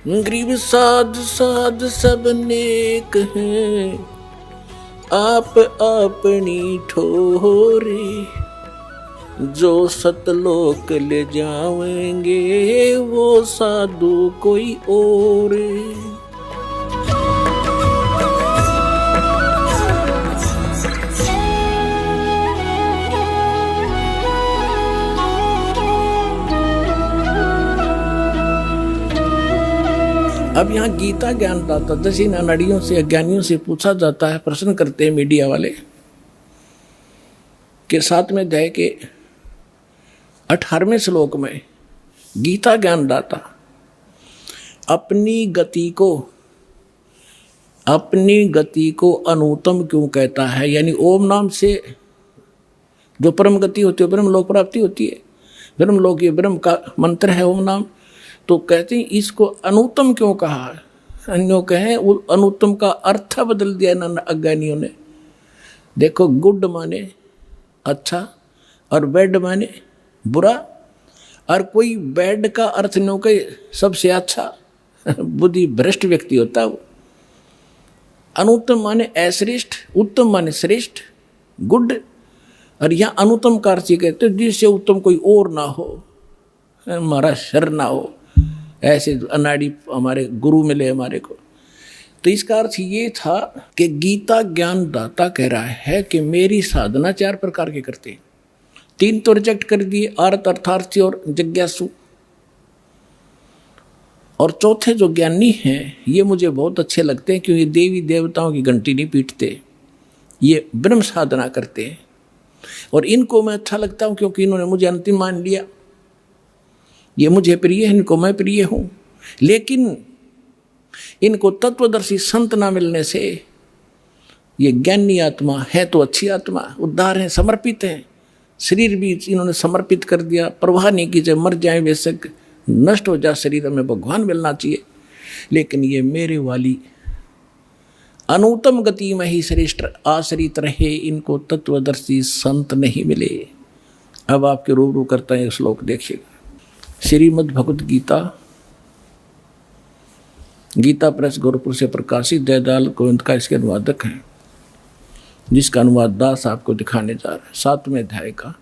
गरीब साध साध सब नेक हैं, आप अपनी ठोरे, जो सतलोक ले जाएंगे वो साधु कोई और। अब यहाँ गीता ज्ञानदाता दस इन अनाड़ियों से अज्ञानियों से पूछा जाता है, प्रश्न करते हैं मीडिया वाले कि 7वें अध्याय के 18वें श्लोक में गीता ज्ञानदाता अपनी गति को अनुत्तम क्यों कहता है। यानी ओम नाम से जो परम गति होती है, ब्रह्म लोक प्राप्ति होती है, ब्रह्म लोक ये ब्रह्म का मंत्र है ओम नाम, तो कहते हैं इसको अनुत्तम क्यों कहा है। अन्यों कहें वो अनुत्तम का अर्थ बदल दिया ना अज्ञानियों ने। देखो गुड माने अच्छा और बैड माने बुरा, और कोई बैड का अर्थ न कहे सबसे अच्छा बुद्धि भ्रष्ट व्यक्ति होता है वो। अनुत्तम माने अश्रेष्ठ, उत्तम माने श्रेष्ठ गुड, और यहाँ अनुत्तम का अर्थ कहते जिससे उत्तम कोई और ना हो, हमारा शर ना हो। ऐसे अनाड़ी हमारे गुरु मिले हमारे को। तो इसका अर्थ ये था कि गीता ज्ञान दाता कह रहा है कि मेरी साधना 4 प्रकार के करते हैं। 3 तो रिजेक्ट कर दिए, अर्थ अर्थार्थी और जिज्ञासु, और चौथे जो ज्ञानी हैं ये मुझे बहुत अच्छे लगते हैं क्योंकि देवी देवताओं की घंटी नहीं पीटते, ये ब्रह्म साधना करते हैं। और इनको मैं अच्छा लगता हूँ क्योंकि इन्होंने मुझे अंतिम मान लिया, ये मुझे प्रिय है, इनको मैं प्रिय हूं। लेकिन इनको तत्वदर्शी संत ना मिलने से ये ज्ञानी आत्मा है तो अच्छी आत्मा, उद्धार है, समर्पित है, शरीर भी इन्होंने समर्पित कर दिया, परवाह नहीं की, चाहे मर जाए बेशक नष्ट हो जाए शरीर, में भगवान मिलना चाहिए। लेकिन ये मेरे वाली अनुत्तम गति में ही श्रेष्ठ आश्रित रहे, इनको तत्वदर्शी संत नहीं मिले। अब आपके रूबरू करता है श्लोक देखिएगा। श्रीमद् भगवद गीता, गीता प्रेस गोरखपुर से प्रकाशित दयाल गोविंद का इसके अनुवादक हैं, जिसका अनुवाद दास आपको दिखाने जा रहा है। 7वें अध्याय का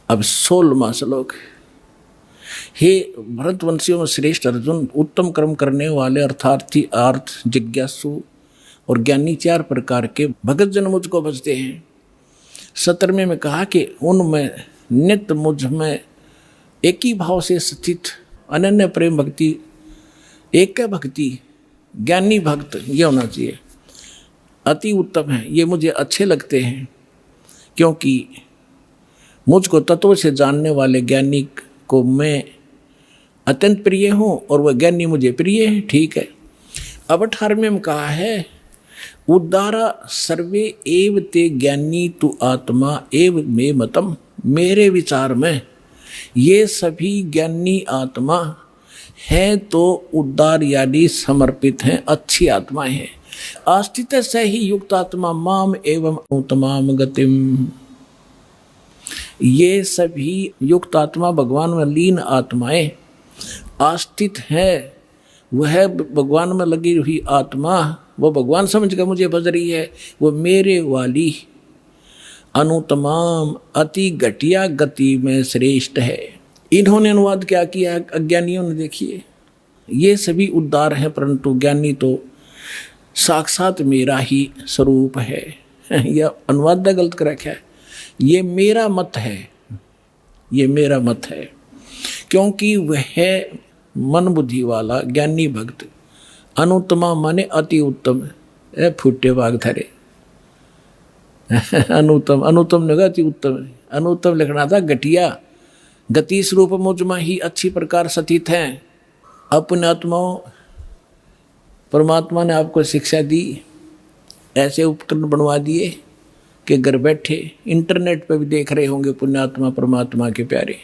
अब 16वां श्लोक। हे भरतवंशियों में श्रेष्ठ अर्जुन, उत्तम कर्म करने वाले अर्थार्थी, अर्थ जिज्ञासु और ज्ञानी 4 प्रकार के भगत जन मुझको भजते हैं। 17वें में कहा कि उनमें नित्य मुझ में एक ही भाव से स्थित अनन्य प्रेम भक्ति, एक भक्ति, ज्ञानी भक्त ये होना चाहिए, अति उत्तम है, ये मुझे अच्छे लगते हैं क्योंकि मुझको तत्व से जानने वाले ज्ञानी को मैं अत्यंत प्रिय हूँ और वह ज्ञानी मुझे प्रिय है। ठीक है। अब 18वें में कहा है उद्धारा सर्वे एव ते ज्ञानी तु आत्मा एव मे मतम। मेरे विचार में ये सभी ज्ञानी आत्मा है तो उद्धार यानी समर्पित हैं, अच्छी आत्माएं हैं। आस्थित से ही युक्त आत्मा माम एवं उत्तमाम गतिम। ये सभी युक्त आत्मा भगवान में लीन आत्माएं आस्थित है, वह भगवान में लगी हुई आत्मा, वो भगवान समझ कर मुझे भज रही है, वो मेरे वाली अनुतमाम अति घटिया गति में श्रेष्ठ है। इन्होंने अनुवाद क्या किया अज्ञानियों ने, देखिए ये सभी उद्धार हैं परंतु ज्ञानी तो साक्षात मेरा ही स्वरूप है। यह अनुवाद गलत कर रखा है, ये मेरा मत है, ये मेरा मत है क्योंकि वह मन बुद्धि वाला ज्ञानी भक्त अनुत्तमा माने अति उत्तम, फुटे बाग धरे अनुत्तम, अनुत्तम ने अति उत्तम, अनुत्तम लिखना था घटिया, गति स्वरूप मुझ में ही अच्छी प्रकार स्थित हैं। अपने आत्माओं परमात्मा ने आपको शिक्षा दी, ऐसे उपकरण बनवा दिए कि घर बैठे इंटरनेट पर भी देख रहे होंगे पुण्यात्मा परमात्मा के प्यारे,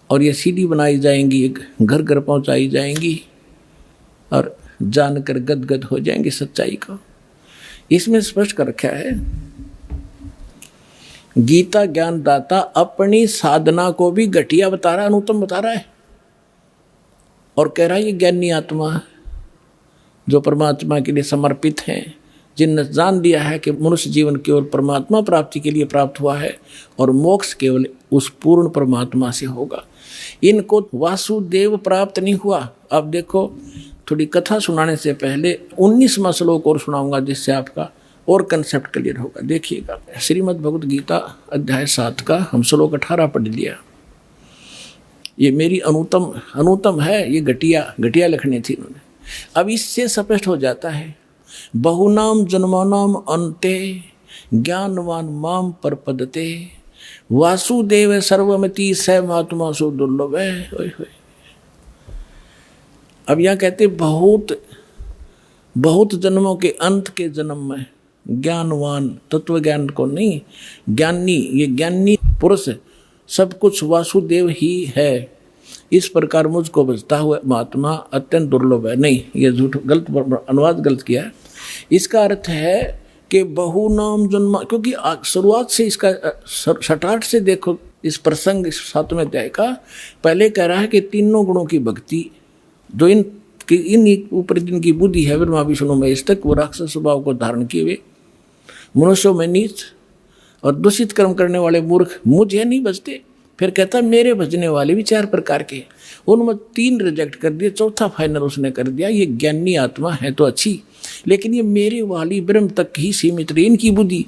और ये सीडी बनाई जाएंगी, घर घर पहुंचाई जाएंगी और जानकर गदगद हो जाएंगे सच्चाई को। इसमें स्पष्ट कर रखा है गीता ज्ञान दाता अपनी साधना को भी घटिया बता रहा है, अनुत्तम बता रहा है। और कह रहा है ये ज्ञानी आत्मा जो परमात्मा के लिए समर्पित हैं, जिनने जान लिया है कि मनुष्य जीवन केवल परमात्मा प्राप्ति के लिए प्राप्त हुआ है और मोक्ष केवल उस पूर्ण परमात्मा से होगा। इनको वासुदेव प्राप्त नहीं हुआ। अब देखो, थोड़ी कथा सुनाने से पहले 19वां श्लोक और सुनाऊंगा, जिससे आपका और कंसेप्ट क्लियर होगा। देखिएगा, श्रीमद् भगवद गीता अध्याय 7 का हम श्लोक 18 पढ़ लिया। ये मेरी अनुतम है, ये घटिया लिखनी थी इन्होंने। अब इससे स्पष्ट हो जाता है, बहुनाम जन्मानाम अन्ते ज्ञानवान माम परपदते वासुदेव सर्वमति स महात्मा सो दुर्लभ है। अब यहाँ कहते बहुत जन्मों के अंत के जन्म में ज्ञानवान, तत्व ज्ञान को नहीं, ज्ञानी, ये ज्ञानी पुरुष सब कुछ वासुदेव ही है, इस प्रकार मुझको बचता हुआ महात्मा अत्यंत दुर्लभ है। नहीं, ये झूठ, गलत अनुवाद गलत किया है। इसका अर्थ है कि बहुनाम जन्म, क्योंकि शुरुआत से इसका सटाट से देखो, इस प्रसंग 7वें अध्याय का पहले कह रहा है कि तीनों गुणों की भक्ति जो इन ऊपर जिनकी बुद्धि है ब्रह्मा विष्णु महेश तक, वो राक्षस स्वभाव को धारण किए हुए मनुष्यों में नीच और दूषित कर्म करने वाले मूर्ख मुझे नहीं बचते। फिर कहता मेरे भजने वाले भी 4 प्रकार के, उनमें 3 रिजेक्ट कर दिए, चौथा फाइनल उसने कर दिया। ये ज्ञानी आत्मा है तो अच्छी, लेकिन ये मेरे वाली ब्रह्म तक ही सीमित रही इनकी बुद्धि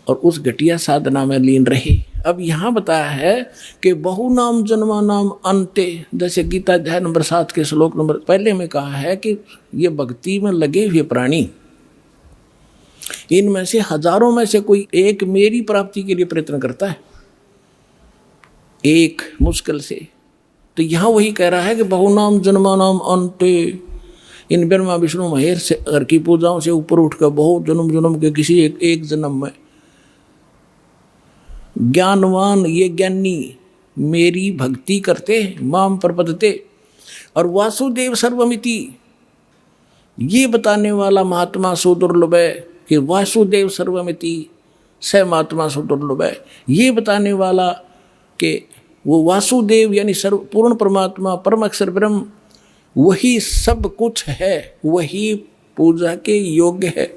और उस घटिया साधना में लीन रहे। अब यहाँ बताया है कि बहुनाम जन्मानाम अन्ते, जैसे गीता अध्याय नंबर 7 के श्लोक नंबर पहले में कहा है कि ये भक्ति में लगे हुए प्राणी, इनमें से हजारों में से कोई एक मेरी प्राप्ति के लिए प्रयत्न करता है, एक मुश्किल से। तो यहाँ वही कह रहा है कि बहुनाम जन्मानाम अन्ते, इन ब्रह्मा विष्णु महेश से घर की पूजाओं से ऊपर उठकर बहुत जन्म के किसी एक जन्म में ज्ञानवान, ये ज्ञानी मेरी भक्ति करते माम प्रपदते, और वासुदेव सर्वमिति, ये बताने वाला महात्मा सो दुर्लभ है कि वासुदेव सर्वमिति स महात्मा सो दुर्लभ है। ये बताने वाला कि वो वासुदेव यानी सर्व पूर्ण परमात्मा परम अक्षर ब्रह्म वही सब कुछ है, वही पूजा के योग्य है,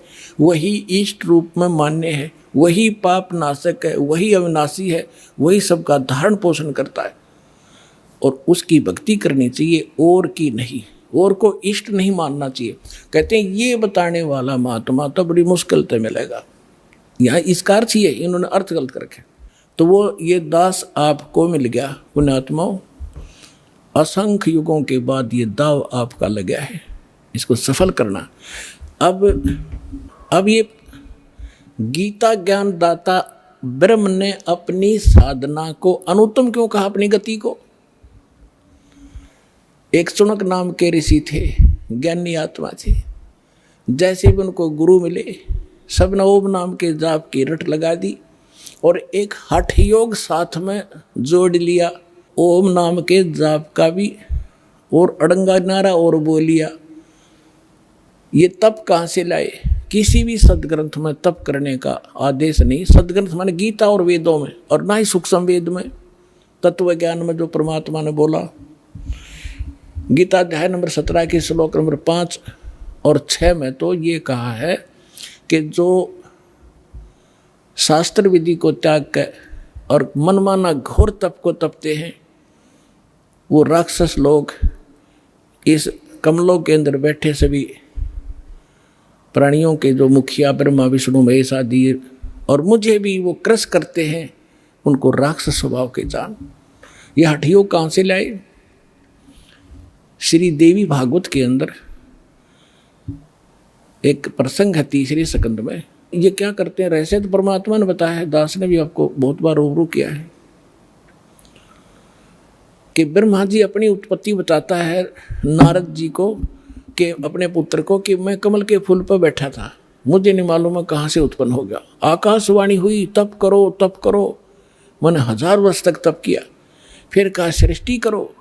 वही इष्ट रूप में मान्य है, वही पाप नाशक है, वही अविनाशी है, वही सबका धारण पोषण करता है और उसकी भक्ति करनी चाहिए और की नहीं, और को इष्ट नहीं मानना चाहिए। कहते हैं ये बताने वाला महात्मा तो बड़ी मुश्किल से मिलेगा। यहाँ इसका अर्थ ही है, इन्होंने अर्थ गलत कर रखे। तो वो ये दास आपको मिल गया पुण्यात्माओं, असंख्य युगों के बाद ये दाव आपका लग गया है, इसको सफल करना। अब ये गीता ज्ञान दाता ब्रह्म ने अपनी साधना को अनुत्तम क्यों कहा, अपनी गति को? एक चुनक नाम के ऋषि थे, ज्ञानी आत्मा थे, जैसे भी उनको गुरु मिले सबने ओम नाम के जाप की रट लगा दी और एक हठ योग साथ में जोड़ लिया, ओम नाम के जाप का भी और अड़ंगा नारा और बोलिया। ये तप कहाँ से लाए? किसी भी सदग्रंथ में तप करने का आदेश नहीं। सदग्रंथ माने गीता और वेदों में, और ना ही सूक्ष्म वेद में, तत्व ज्ञान में जो परमात्मा ने बोला। गीता अध्याय नंबर 17 के श्लोक नंबर 5 और 6 में तो ये कहा है कि जो शास्त्र विधि को त्याग कर और मनमाना घोर तप को तपते हैं, वो राक्षस लोग इस कमलों के अंदर बैठे सभी प्राणियों के जो मुखिया ब्रह्मा विष्णु महेश आदि और मुझे भी वो क्रस करते हैं, उनको राक्षस स्वभाव के जान। ये हठयोग कहाँ से लाए? श्री देवी भागवत के अंदर एक प्रसंग है 3रे स्कंद में। ये क्या करते हैं? रहस्य तो परमात्मा ने बताया है, दास ने भी आपको बहुत बार रूबरू किया है कि ब्रह्मा जी अपनी उत्पत्ति बताता है नारद जी को कि अपने पुत्र को कि मैं कमल के फूल पर बैठा था, मुझे नहीं मालूम है कहाँ से उत्पन्न हो गया। आकाशवाणी हुई तप करो तप करो, मैंने 1000 वर्ष तक तप किया। फिर कहा सृष्टि करो,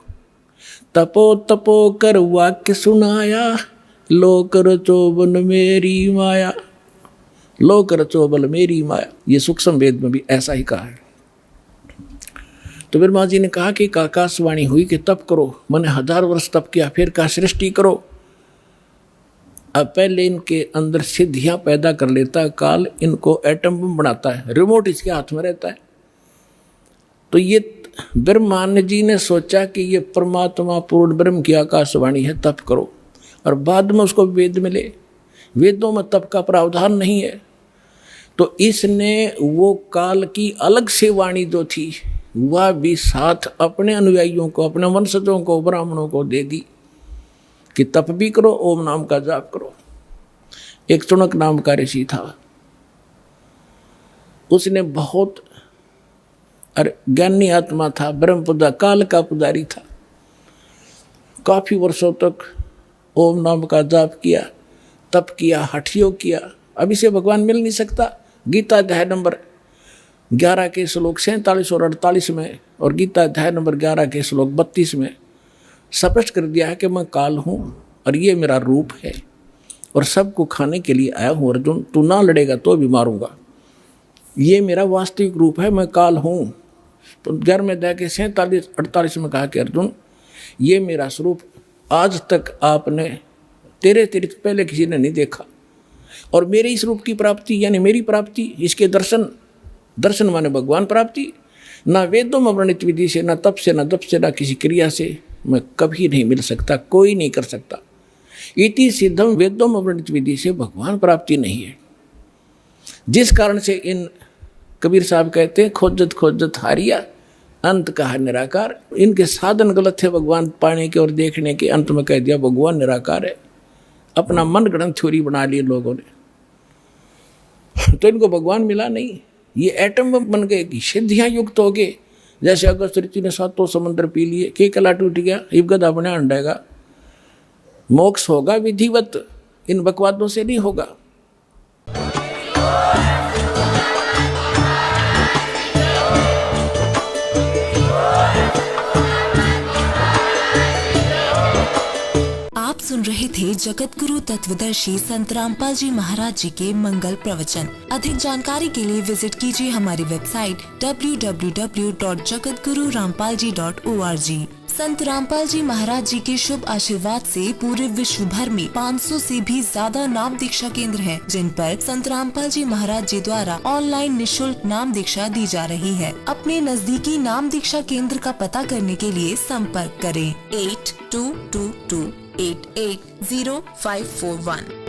तपो तपो कर वाक्य सुनाया, लोक रचोबल मेरी माया, लोक रचोबल मेरी माया। ये सूक्ष्म वेद में भी ऐसा ही कहा है। तो ब्रह्मा जी ने कहा कि आकाशवाणी हुई कि तप करो। मैंने 1000 वर्ष तप किया, फिर कहा सृष्टि करो। अब पहले इनके अंदर सिद्धियां पैदा कर लेता है काल, इनको एटम बम बनाता है, रिमोट इसके हाथ में रहता है। तो ये ब्रह्मा जी ने सोचा कि ये परमात्मा पूर्ण ब्रह्म की आकाशवाणी है, तप करो। और बाद में उसको वेद मिले, वेदों में तप का प्रावधान नहीं है। तो इसने वो काल की अलग से वाणी जो थी वह भी साथ अपने अनुयायियों को, अपने वंशजों को, ब्राह्मणों को दे दी कि तप भी करो, ओम नाम का जाप करो। एक चुनक नाम का ऋषि था, उसने बहुत ज्ञानी आत्मा था, ब्रह्मपुदा काल का पुजारी था। काफी वर्षों तक ओम नाम का जाप किया, तप किया, हठ योग किया। अब इसे भगवान मिल नहीं सकता। गीता अध्याय नंबर 11 के श्लोक 47 और 48 में और गीता अध्याय नंबर 11 के श्लोक 32 में स्पष्ट कर दिया है कि मैं काल हूँ और ये मेरा रूप है और सबको खाने के लिए आया हूँ। अर्जुन, तू ना लड़ेगा तो भी मारूंगा। ये मेरा वास्तविक रूप है, मैं काल हूँ। तो 11वें अध्याय के 47-48 में कहा कि अर्जुन, ये मेरा स्वरूप आज तक आपने तेरे पहले किसी ने नहीं देखा। और मेरे इस रूप की प्राप्ति यानी मेरी प्राप्ति, इसके दर्शन माने भगवान प्राप्ति, ना वेदों में वर्णित विधि से, ना तप से, ना जप से, ना किसी क्रिया से मैं कभी नहीं मिल सकता, कोई नहीं कर सकता। इति सिद्धम, वेदों में वर्णित विधि से भगवान प्राप्ति नहीं है। जिस कारण से इन कबीर साहब कहते हैं खोजत खोजत हारिया, अंत कहा निराकार। इनके साधन गलत थे भगवान पाने के और देखने के, अंत में कह दिया भगवान निराकार है। अपना मन गढ़ंत थ्योरी बना ली लोगों ने, तो इनको भगवान मिला नहीं। ये एटम बन गए, सिद्धियां युक्त हो गए। जैसे अगस्त ऋषि ने 7 समंदर पी लिए, के कला टूट गया, इब गदा बने अंडेगा। मोक्ष होगा विधिवत, इन बकवादों से नहीं होगा। सुन रहे थे जगत गुरु तत्वदर्शी संत रामपाल जी महाराज जी के मंगल प्रवचन। अधिक जानकारी के लिए विजिट कीजिए हमारी वेबसाइट www.jagatgururampalji.org। संत रामपाल जी महाराज जी के शुभ आशीर्वाद से पूरे विश्व भर में 500 से भी ज्यादा नाम दीक्षा केंद्र हैं, जिन पर संत रामपाल जी महाराज जी द्वारा ऑनलाइन निशुल्क नाम दीक्षा दी जा रही है। अपने नजदीकी नाम दीक्षा केंद्र का पता करने के लिए संपर्क करें 8222 880541।